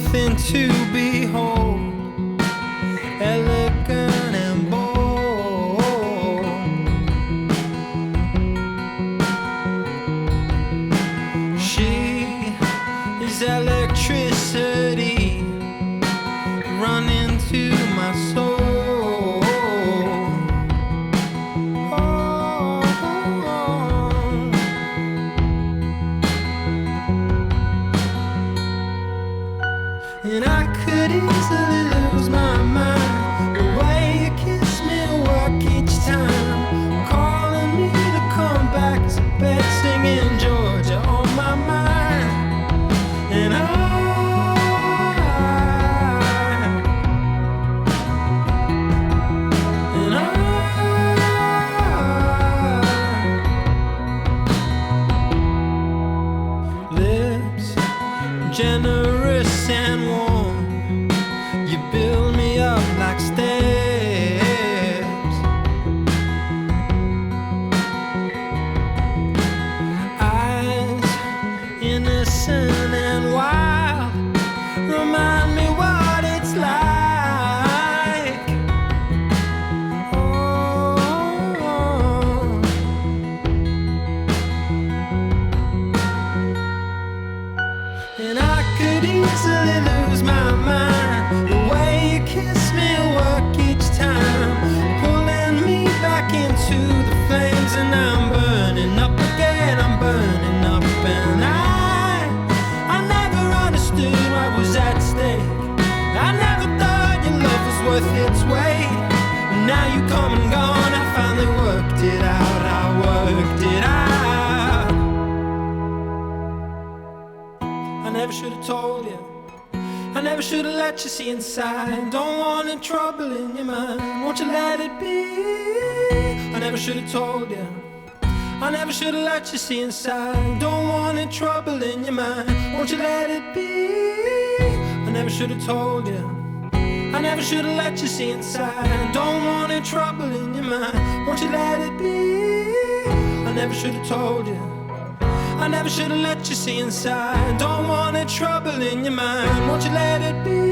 something to behold, elegant and bold. She is electricity running to my soul. And I could easily lose my mind, the way you kiss me work each time, calling me to come back to bed, singing Georgia on my mind. And lips generous and warm, you build me up like steps. Eyes innocent and wild, remind me what it's like. Oh. And I could easily lose my mind, the way you kiss me work each time, pulling me back into the flames. And I'm burning up again, I'm burning up. And I never understood what was at stake. I never thought your love was worth its weight. And now you come and gone, I finally worked it out, I worked it out. I never should have told you, I never should have let you see inside. Don't want any trouble in your mind, won't you let it be? I never should have told you, I never should have let you see inside. Don't want any trouble in your mind, won't you let it be? I never should have told you, I never should have let you see inside. Don't want any trouble in your mind, won't you let it be? I never should have told you, I never should have let you see inside. Don't want any trouble in your mind, won't you let it be?